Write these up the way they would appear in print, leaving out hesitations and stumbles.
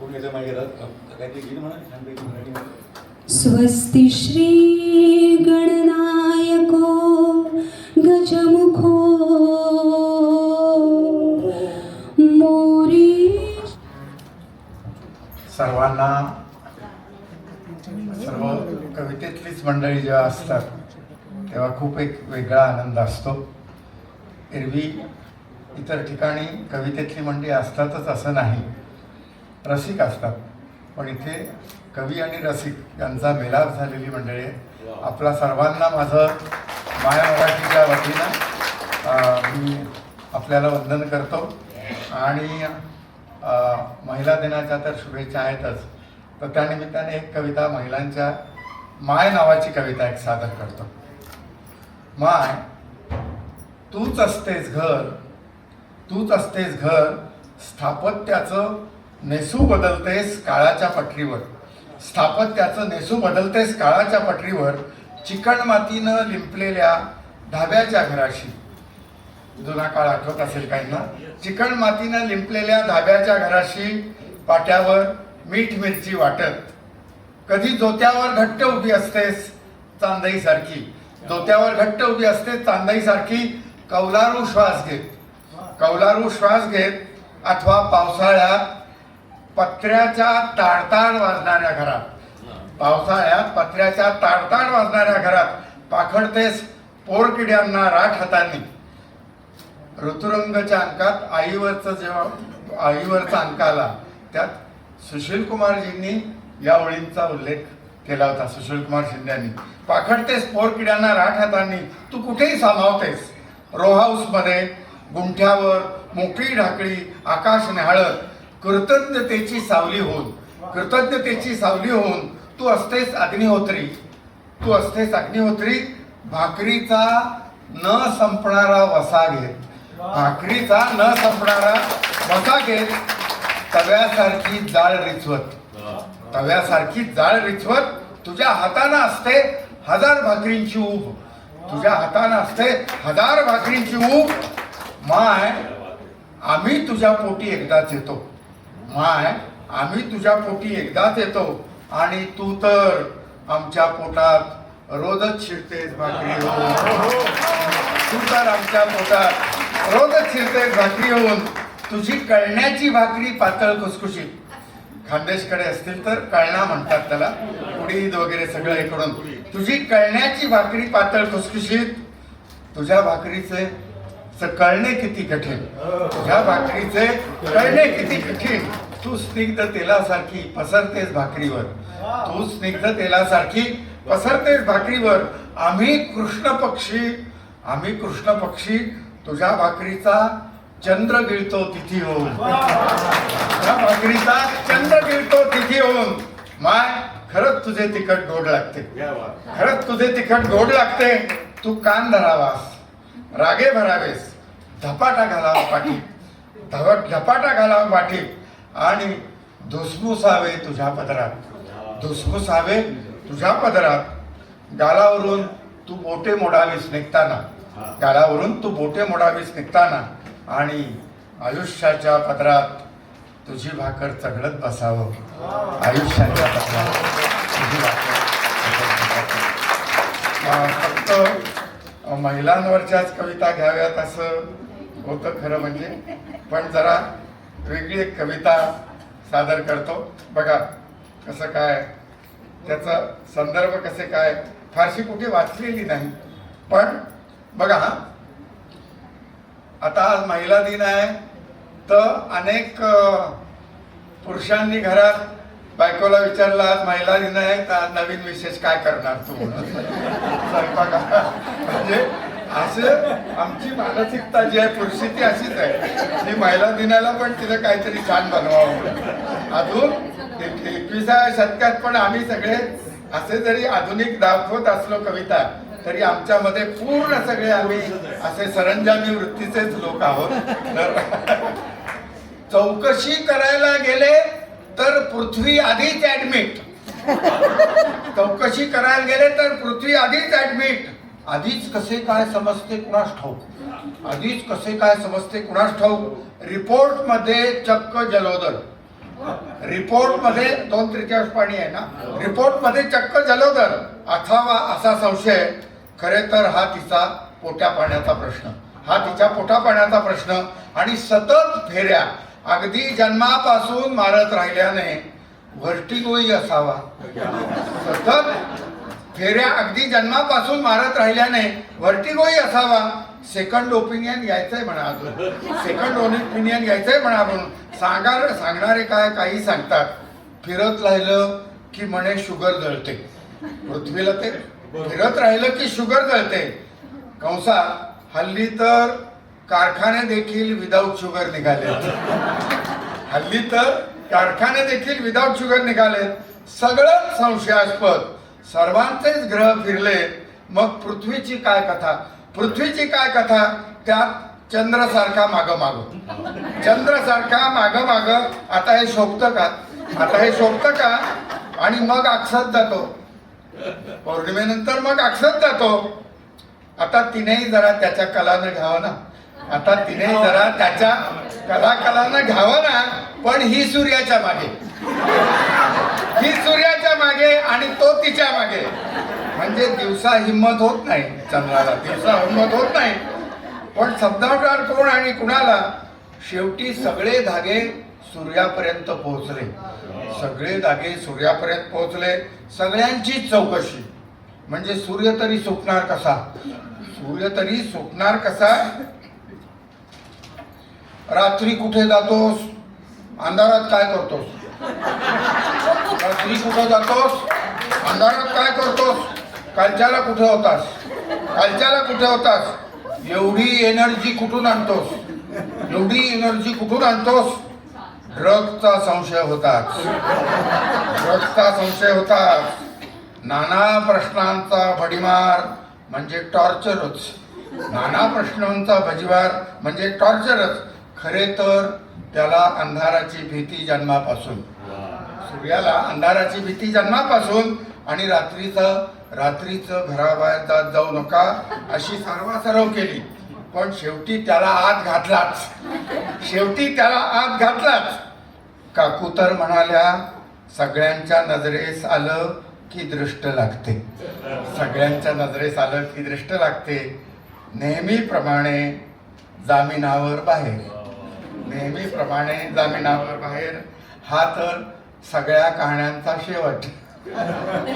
कोण येतं मागे काहीतरी गीत म्हणा छानपैकी मराठीमध्ये. स्वस्ति श्री गणनायको गजमुखो मोरी. सर्वांना सर्व कवितेतलीच मंडळी जेव्हा असतात तेव्हा खूप एक वेगळा आनंद असतो. एरवी इतर ठिकाणी कवितेतली मंडळी असतातच असं नाही, रसिक असतात, पण इथे कवी आणि रसिक यांचा मेलाप झालेली मंडळी आहे. आपला सर्वांना माझं माया मराठीच्या वतीनं मी आपल्याला वंदन करतो आणि महिला दिनाच्या तर शुभेच्छा आहेतच, तर त्यानिमित्ताने एक कविता महिलांच्या माय नावाची कविता एक सादर करतो. माय, तूच असतेस घर, तूच असतेस घर, स्थापत्याचं नेसू बदलतेस काळाच्या पटरीवर, स्थापत्याचं नेसू बदलतेस काळाच्या पटरीवर, चिकण मातीनं लिंपलेल्या धाब्याच्या घराशी. जुना काळ आठवत असेल काहींना. चिकण मातीनं लिंपलेल्या धाब्याच्या घराशी, पाट्यावर मीठ मिरची वाटत, कधी जोत्यावर घट्ट उभी असतेस चांदईसारखी, जोत्यावर घट्ट उभी असतेस चांदईसारखी, कौलारू श्वास घेत, कौलारू श्वास घेत, अथवा पावसाळ्यात पत्र्याच्या ताडताड वाजणाऱ्या घरात, पावसाळ्यात पत्र्याच्या ताडताड वाजणाऱ्या घरात पाखडतेस पोरकिड्यांना राठ हातांनी. ऋतुरंगच्या अंकात आईवरचं जेव्हा आईवरचा अंक आला त्यात सुशील कुमारजींनी या ओळींचा उल्लेख केला होता. सुशील कुमार शिंदेंनी, पाखडतेस पोरकिड्यांना राठ हातांनी, तू कुठेही सामावतेस, रो हाऊसमध्ये गुंठ्यावर मोकळी ढाकळी आकाश न्याहाळत, कृतज्ञतेची सावली होऊन, कृतज्ञतेची सावली होऊन तू असतेस अग्निहोत्री, तू असतेस अग्निहोत्री, भाकरीचा न संपणारा वसा घेत, भाकरीचा न संपणारा वसा घेत, तव्यासारखी जाळ रिचवत, तव्यासारखी जाळ रिचवत, तुझ्या हातानं असते हजार भाकरींची ऊब, तुझ्या हातानं असते हजार भाकरींची ऊब. माय, आम्ही तुझ्या पोटी एकदाच येतो, माय, आम्ही तुझ्या पोटी एकदाच येतो, आणि तू तर आमच्या पोटात रोजच शिरतेस भाकरी होऊन, तू तर आमच्या पोटात रोजच शिरतेस भाकरी होऊन, तुझी कळण्याची भाकरी पातळ खुसखुशीत. खानदेशकडे असतील तर कळणा म्हणतात त्याला, उडीद वगैरे सगळं इकडून. तुझी कळण्याची भाकरी पातळ खुसखुशीत, तुझ्या भाकरीचे कळणे किती कठीण, तुझ्या भाकरीचे कळणे किती कठीण, तू स्निग्ध तेलासारखी पसरतेस भाकरीवर, तू स्निग्ध तेलासारखी पसरतेस भाकरीवर. आम्ही कृष्ण पक्षी, आम्ही कृष्ण पक्षी, तुझ्या भाकरीचा चंद्र गिळतो तिथी होऊन, तुझ्या भाकरीचा चंद्र गिळतो तिथी होऊन. माय, खरंच तुझे तिखट गोड लागते, खरंच तुझे तिखट गोड लागते, तू कान धरावास, रागे भरावेस, धपाटा घालावा पाठी, धपाटा घालावा पाठी, आणि धुसमुसावे तुझ्या पदरात, धुसमुसावे तुझ्या पदरात. गालावरून तू बोटे मोडावीस निघताना, गालावरून तू बोटे मोडावीस निघताना, आणि आयुष्याच्या पदरात तुझी भाकर चघळत बसावं, आयुष्याच्या पदरात तुझी भाकर. फक्त महिलांवरच्याच कविता घ्याव्यात असं होतं खरं म्हणजे, पण जरा वेगळी एक कविता सादर करतो. बघा कसं काय, त्याचा संदर्भ कसे काय, फारशी कुठे वाचलेली नाही, पण बघा. आता आज महिला दिन आहे, तर अनेक पुरुषांनी घरात बायकोला विचारलं आज महिला दिन आहे तर आज नवीन विशेष काय करणार तू म्हणून स्वयंपाक. म्हणजे असं आमची मानसिकता जी आहे पुरुषी ती अशीच आहे की महिला दिनाला पण तिला काहीतरी छान बनवावं. अजून 21व्या शतकात पण आम्ही सगळे असे जरी आधुनिक दाखवत असलो कविता, तरी आमच्यामध्ये पूर्ण सगळे आम्ही असे सरंजामी वृत्तीचेच लोक आहोत. चौकशी करायला गेले तर पृथ्वी आधीच ऍडमिट, चौकशी करायला गेले तर पृथ्वी आधीच ऍडमिट. आधीच कसे काय समजते कुणास ठाऊक, आधीच कसे काय समजते कुणास ठाऊक. रिपोर्ट मध्ये चक्क जलोदर, रिपोर्ट मध्ये 2/3 पाणी आहे ना, रिपोर्ट मध्ये चक्क जलोदर अथवा असा संशय. खरे तर हा तिचा पोट्या पाण्याचा प्रश्न, हा तिच्या पोटा पाण्याचा प्रश्न. आणि सतत फेऱ्या अगदी जन्मापासून मारत राहिल्याने व्हर्टिगोही असावा. सतत फेऱ्या अगदी जन्मापासून मारत राहिल्याने व्हर्टिगोही असावा. सेकंड ओपिनियन घ्यायचंय म्हणा, अजून सेकंड ओपिनियन घ्यायचंय म्हणा. म्हणून सांगणारे काय काही सांगतात. फिरत राहिलं की म्हणे शुगर जळते. पृथ्वीला ते फिरत राहिलं की शुगर जळते. कंसा हल्ली तर कारखाने देखील विदाऊट शुगर निघाले. हल्ली तर कारखाने देखील विदाऊट शुगर निघाले. सगळंच संशयास्पद. सर्वांचेच ग्रह फिरले. मग पृथ्वीची काय कथा? पृथ्वीची काय कथा? त्यात चंद्रासारखा माग माग, चंद्रासारखा माग माग. आता हे शोभतं का? आता हे शोभतं का? आणि मग अक्षत जातो. पौर्णिमेनंतर मग अक्षत जातो. आता तिनेही जरा त्याच्या कलानं घ्यावं ना. आता तिनेही जरा त्याच्या कलानं घ्यावं ना. पण ही सूर्याच्या मागे, ही सूर्याच्या मागे आणि तो तिच्या मागे. म्हणजे दिवसा हिंमत होत नाही चंद्राला, दिवसा हिंमत होत नाही. पण समजावणार कोण आणि कुणाला? शेवटी सगळे धागे सूर्यापर्यंत पोहोचले. सगळे धागे सूर्यापर्यंत पोहोचले. सगळ्यांची चौकशी. म्हणजे सूर्य तरी सुटणार कसा? सूर्य तरी सुटणार कसा? रात्री कुठे जातोस? अंधारात काय करतोस? रात्री कुठे जातोस? अंधारात काय करतोस? कालच्याला कुठे होतास? कालच्याला कुठे होतास? एवढी एनर्जी कुठून आणतोस? एवढी एनर्जी कुठून आणतोस? ड्रग्सचा संशय होताच, ड्रग्सचा संशय होताच. नाना प्रश्नांचा भडीमार म्हणजे टॉर्चरच. नाना प्रश्नांचा भडीमार म्हणजे टॉर्चरच. खरे तर त्याला अंधाराची भीती जन्मापासून, सूर्याला अंधाराची भीती जन्मापासून. आणि रात्रीचं घराबाहेर जात जाऊ नका अशी सर्वासर्व केली. पण शेवटी त्याला आत घातलाच, शेवटी त्याला आत घातलाच. काकू तर म्हणाल्या सगळ्यांच्या नजरेस आलं की दृष्ट लागते, सगळ्यांच्या नजरेस आलं की दृष्ट लागते. नेहमीप्रमाणे जामिनावर बाहेर, नेहमीप्रमाणे जामिनावर बाहेर. हा तर सगळ्या कहाण्यांचा शेवट,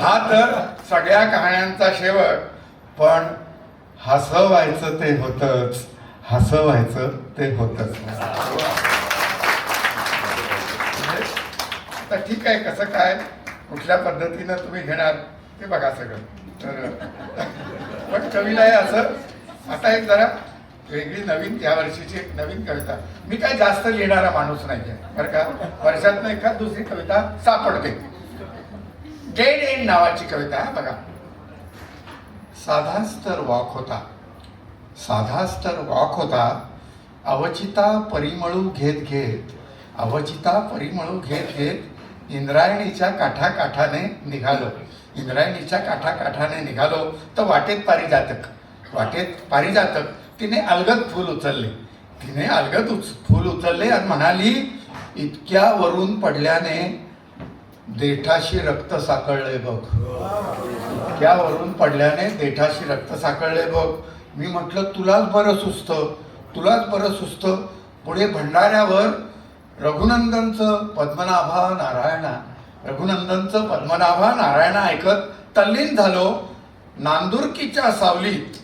हा तर सगळ्या कहाण्यांचा शेवट. पण हसं व्हायचं ते होतच, हसं व्हायचं ते होतच. तर ठीक आहे, कसं काय कुठल्या पद्धतीनं तुम्ही घेणार ते बघा सगळं. तर पण कवीला आहे असं. आता एक जरा वेगळी नवीन या वर्षीची एक नवीन कविता. मी काय जास्त लिहिणारा माणूस नाही आहे बरं का. वर्षातनं एखाद दुसरी कविता सापडते. डेड एंड नावाची कविता आहे बघा. साधाच तर वॉक होता, साधाच तर वॉक होता. अवचिता परिमळू घेत घेत, अवचिता परिमळू घेत घेत इंद्रायणीच्या काठाकाठाने निघालो. इंद्रायणीच्या काठाकाठाने निघालो तर वाटेत पारिजातक, वाटेत पारिजातक. तिने अलगद फूल उचलले, तिने अलगद फूल उचलले आणि म्हणाली इतक्या वरून पडल्याने देठाशी रक्त साकळले बघ. इतक्या वरून पडल्याने देठाशी रक्त साकळले बघ. मी म्हटलं तुलाच बरं सुचतं, तुलाच बरं सुचतं. पुढे भंडाऱ्यावर रघुनंदनचं पद्मनाभा नारायणा, रघुनंदनचं पद्मनाभा नारायणा ऐकत तल्लीन झालो. नांदुरकीच्या सावलीत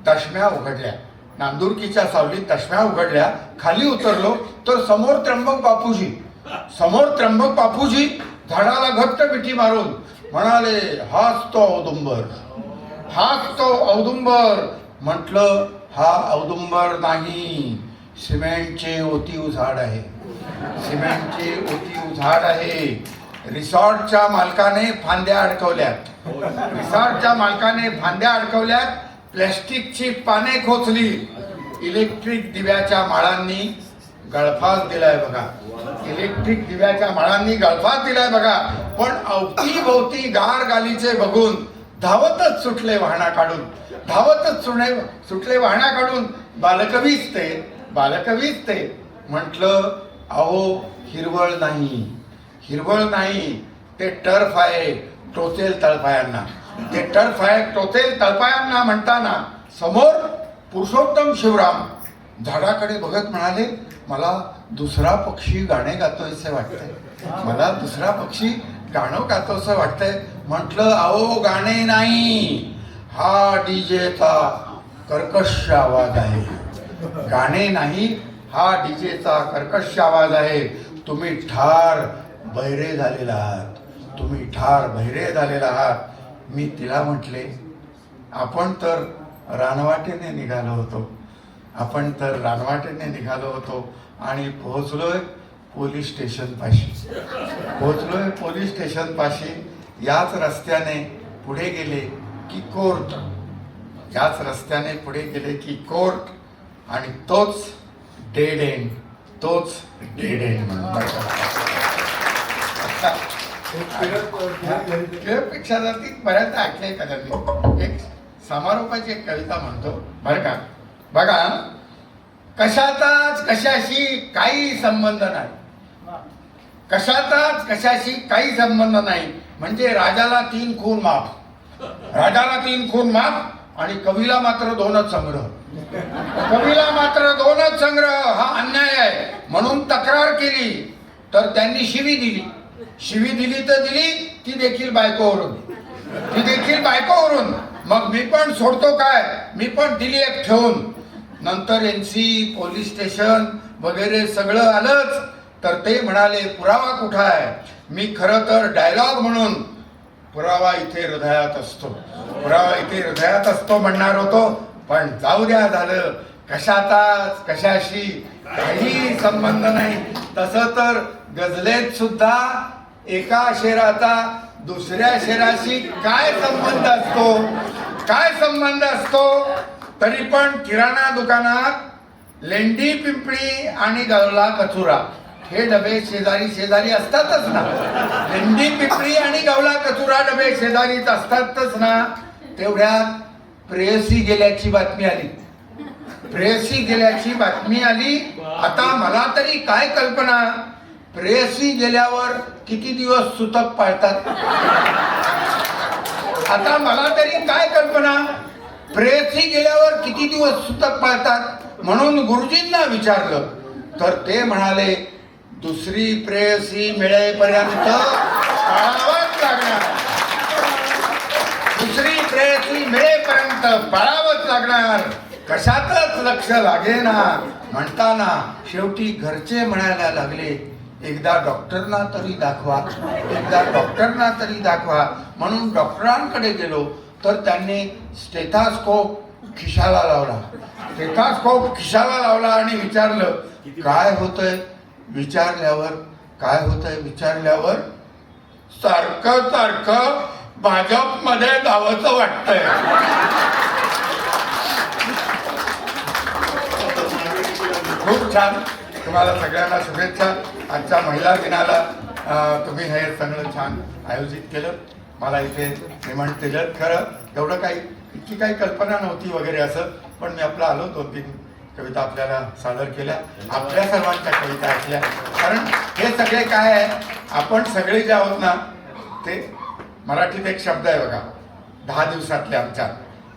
दशम्या उघडल्या, नांदुरकीच्या सावलीत दशम्या उघडल्या. खाली उतरलो तर समोर त्र्यंबक बापूजी, समोर त्र्यंबक बापूजी झाडाला घट्ट मिठी मारून म्हणाले हाच तो औदुंबर, हाच तो औदुंबर. म्हटलं हा औदुंबर नाही, सिमेंटचे ओतीव झाड आहे, सिमेंटचे ओतीव झाड आहे. रिसॉर्टच्या मालकाने फांद्या अडकवल्यात, रिसॉर्टच्या मालकाने फांद्या अडकवल्यात. प्लॅस्टिकची पाने खोचली. इलेक्ट्रिक दिव्याच्या माळांनी गळफास दिलाय बघा, इलेक्ट्रिक दिव्याच्या माळांनी गळफास दिलाय बघा. पण अवतीभोवती गार गालीचे बघून धावतच सुटले वाहना काढून, धावतच सुटले वाहना काढून. बालकवीच ते, बालकवीच ते. म्हटलं अहो हिरवळ नाही, हिरवळ नाही, ते टर्फ आहे, टोचेल तळपायांना. ते टर्फ आहे, टोचेल तळपायांना म्हणताना समोर पुरुषोत्तम शिवराम झाडाकडे बघत म्हणाले, मला दुसरा पक्षी गाणे गातोयसे वाटतंय, मला दुसरा पक्षी गाणं गातोसं वाटतंय. म्हटलं अहो गाणे नाही, हा डीजेचा कर्कश आवाज आहे. गाणे नाही, हा डीजेचा कर्कश आवाज आहे. तुम्ही ठार बहिरे झालेला आहात, तुम्ही ठार बहिरे झालेला आहात. मी तिला म्हटले, आपण तर रानवाटेने निघालो होतो, आपण तर रानवाटेने निघालो होतो आणि पोहोचलोय पोलीस स्टेशन पाशी, पोहोचलोय पोलीस स्टेशन पाशी. याच रस्त्याने पुढे गेले की कोर्ट, याच रस्त्याने पुढे गेले की कोर्ट, आणि तोच डेड एंड, तोच डेड एंड म्हणतात. पेक्षा जाती बऱ्याच ऐकले कदाचित. एक समारोपाची एक कविता म्हणतो बरं का. बघा, कशाचाच कशाशी काही संबंध नाही, कशाचाच कशाशी काही संबंध नाही, म्हणजे राजाला 3 खून माफ, राजाला 3 खून माफ आणि कवीला मात्र 2च संग्रह, कवीला मात्र 2च संग्रह. हा अन्याय आहे म्हणून तक्रार केली तर त्यांनी शिवी दिली, शिवी दिली तर दिली, ती देखील बायकोवरून, ती देखील बायकोवरून. मग मी पण सोडतो काय, मी पण दिली एक ठेवून. नंतर NC पोलीस स्टेशन वगैरे सगळं आलंच, तर ते म्हणाले पुरावा कुठं आहे. मी खरं तर डायलॉग म्हणून पुरावा इथे हृदयात असतो, पुरावा इथे हृदयात असतो म्हणणार होतो, पण जाऊ द्या झालं. कशाचाच कशाशी काही संबंध नाही. तसं तर गझलेत सुद्धा एका शेराचा दुसऱ्या शेराशी काय संबंध असतो, काय संबंध असतो. तरी पण किराणा दुकानात लेंडी पिंपळी आणि गवला कचुरा हे डबे शेजारी शेजारी असतातच ना, लेंडी पिंपळी आणि गवला कचुरा डबे शेजारीच असतातच ना. तेवढ्यात प्रेयसी गेल्याची बातमी आली, प्रेयसी गेल्याची बातमी आली. आता मला तरी काय कल्पना, प्रेयसी गेल्यावर किती दिवस सुतक पाळतात. आता मला तरी काय कल्पना, प्रेयसी गेल्यावर किती दिवस सुतक पाळतात. म्हणून गुरुजींना विचारलं तर ते म्हणाले, दुसरी प्रेयसी मिळेपर्यंत पाळावंच लागणार, दुसरी प्रेयसी मिळेपर्यंत पाळावंच लागणार. कशातच लक्ष लागेना. म्हणताना शेवटी घरचे म्हणायला लागले, एकदा डॉक्टरना तरी दाखवा, एकदा डॉक्टरना तरी दाखवा. म्हणून डॉक्टरांकडे गेलो तर त्यांनी स्टेथोस्कोप खिशाला लावला, स्टेथोस्कोप खिशाला लावला आणि विचारलं काय होतंय. विचारल्यावर काय होतंय विचारल्यावर, सारखं सारखं भाजपमध्ये जावंसं वाटतंय. खूप छान. तुम्हाला सगळ्यांना शुभेच्छा. आजच्या महिला दिनाला तुम्ही हे सगळं छान आयोजित केलं, मला इथे निमंत्रण दिलं. खरं एवढं काही इतकी काही कल्पना नव्हती वगैरे असं, पण मी आपला आलो 2-3 कविता आपल्याला सादर केल्या, आपल्या सर्वांच्या कविता ऐकल्या. कारण हे सगळे काय आहे, आपण सगळे जे आहोत ना, ते मराठीत एक शब्द आहे बघा, 10 दिवसातले आमच्या,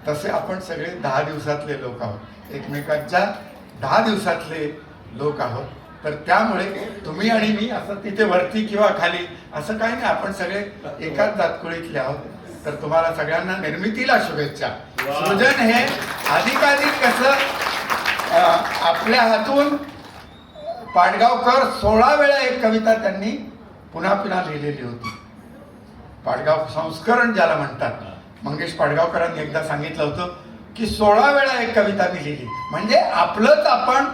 तसे आपण सगळे 10 दिवसातले लोक आहोत, एकमेकांच्या 10 दिवसातले लोक आहोत. तर त्यामुळे तुम्ही आणि मी असं तिथे वरती किंवा खाली असं काही नाही, आपण सगळे एकाच जातकुळीतले आहोत. तर तुम्हाला सगळ्यांना निर्मितीला शुभेच्छा. सृजन हे अधिकाधिक कसं आपल्या हातून. पाडगावकर 16 वेळा एक कविता त्यांनी पुन्हा पुन्हा लिहिलेली होती. पाडगाव संस्करण ज्याला म्हणतात, मंगेश पाडगावकरांनी एकदा सांगितलं होतं की 16 वेळा एक कविता मी लिहिली. म्हणजे आपलंच आपण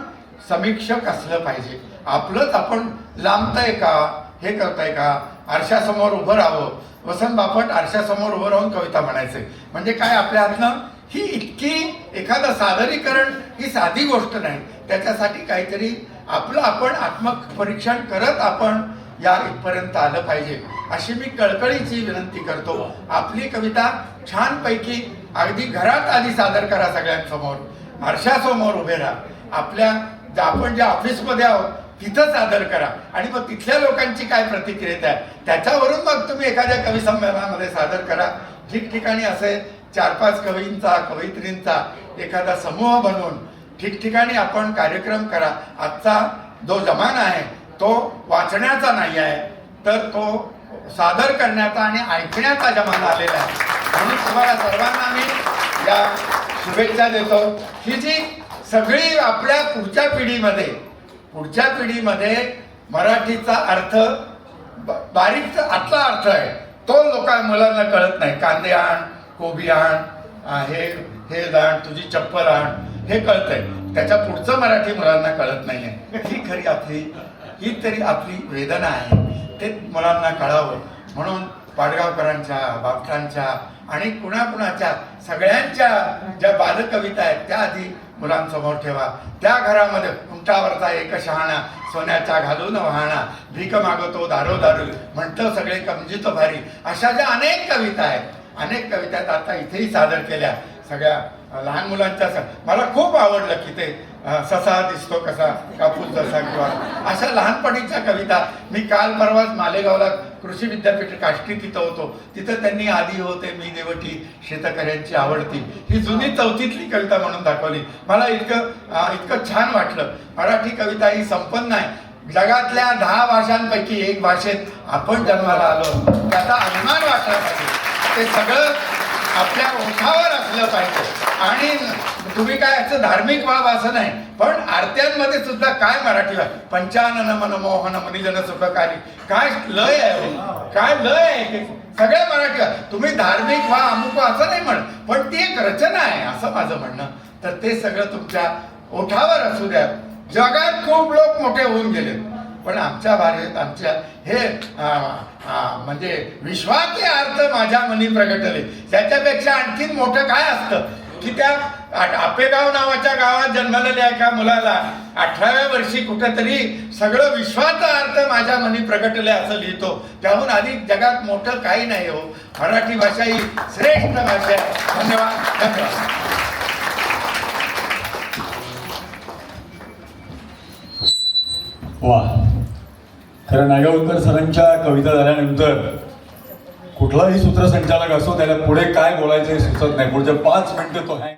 समीक्षक असलं पाहिजे, आपलंच आपण लांबताय का, हे करताय का. आरशासमोर उभं राहावं. वसंत बापट आरशासमोर उभं राहून कविता म्हणायचे. म्हणजे काय, आपल्या हातनं ही इतकी एखादं सादरीकरण ही साधी गोष्ट नाही, त्याच्यासाठी काहीतरी आपलं आपण आत्मपरीक्षण करत आपण या इथपर्यंत आलं पाहिजे, अशी मी कळकळीची विनंती करतो. आपली कविता छानपैकी अगदी घरात आधी सादर करा, सगळ्यांसमोर आरशासमोर उभे राहा. आपल्या आपण ज्या ऑफिसमध्ये आहोत तिथं सादर करा आणि मग तिथल्या लोकांची काय प्रतिक्रिया आहे त्याच्यावरून मग तुम्ही एखाद्या कवी संमेलनामध्ये सादर करा. ठिकठिकाणी असे 4-5 कवींचा कवयित्रींचा एखादा समूह बनवून ठिकठिकाणी आपण कार्यक्रम करा. आजचा जो जमाना आहे तो वाचण्याचा नाही आहे, तर तो सादर करण्याचा आणि ऐकण्याचा जमाना आलेला आहे. म्हणून तुम्हाला सर्वांना मी या शुभेच्छा देतो. ही जी सगळी आपल्या पुढच्या पिढीमध्ये मराठीचा अर्थ बारीक आतला अर्थ आहे तो मुलांना कळत नाही. कांदे आण, कोबी आण, हे जाण, तुझी चप्पल आण, हे कळतंय. त्याच्या पुढचं मराठी मुलांना कळत नाहीये. ही तरी आपली वेदना आहे, ते मुलांना कळावं म्हणून पाडगावकरांच्या, बापटांच्या आणि कुणाकुणाच्या सगळ्यांच्या ज्या बालकविता आहेत त्या आधी मुलांसमोर ठेवा. त्या घरामध्ये उंटावरचा एक शहाणा, सोन्याच्या घालून वाहणा, भीक मागवतो दारू म्हणतो सगळे कमजितो भारी, अशा ज्या अनेक कविता आहेत आता इथेही सादर केल्या सगळ्या लहान मुलांच्या. मला खूप आवडलं की ते ससा दिसतो कसा कापूस जसा, किंवा अशा लहानपणीच्या कविता. मी काल परवाच मालेगावला कृषी विद्यापीठ काष्टी तिथं होतो. तिथं त्यांनी आधी होते मी देवटी शेतकऱ्यांची आवडती ही जुनी 4थीतली कविता म्हणून दाखवली. मला इतकं छान वाटलं. मराठी कविता ही संपन्न आहे. जगातल्या 10 भाषांपैकी एक भाषेत आपण जन्माला आलो त्याचा अभिमान वाटला पाहिजे. ते सगळं आपल्या ओठावर असलं पाहिजे. आणि तुम्ही काय याचं धार्मिक व्हाव असं नाही, पण आरत्यांमध्ये सुद्धा काय मराठी पंचानन मन मोहन मुनिजन सुखकारी, काय लय आहे, काय लय आहे. सगळ्या मराठी तुम्ही धार्मिक व्हा अमुक व्हा असं नाही म्हण, पण ती एक रचना आहे असं माझं म्हणणं. तर ते सगळं तुमच्या ओठावर असू द्या. जगात खूप लोक मोठे होऊन गेले, पण आमच्या भारत आमच्या हे म्हणजे विश्वाचे अर्थ माझ्या मनी प्रगटले. त्याच्यापेक्षा आणखीन मोठं काय असतं की त्या आपेगाव नावाच्या गावात जन्मलेल्या एका मुलाला 18व्या वर्षी कुठेतरी सगळं विश्वाचा अर्थ माझ्या मनी प्रगटले असं लिहितो. त्याहून अधिक जगात मोठं काही नाही हो. मराठी भाषा ही श्रेष्ठ भाषा आहे. धन्यवाद. वा, खरं नागावकर सरांच्या कविता झाल्यानंतर कुठलाही सूत्रसंचालक असो त्याला पुढे काय बोलायचं हे सुचत नाही. पुढच्या 5 मिनिटं तो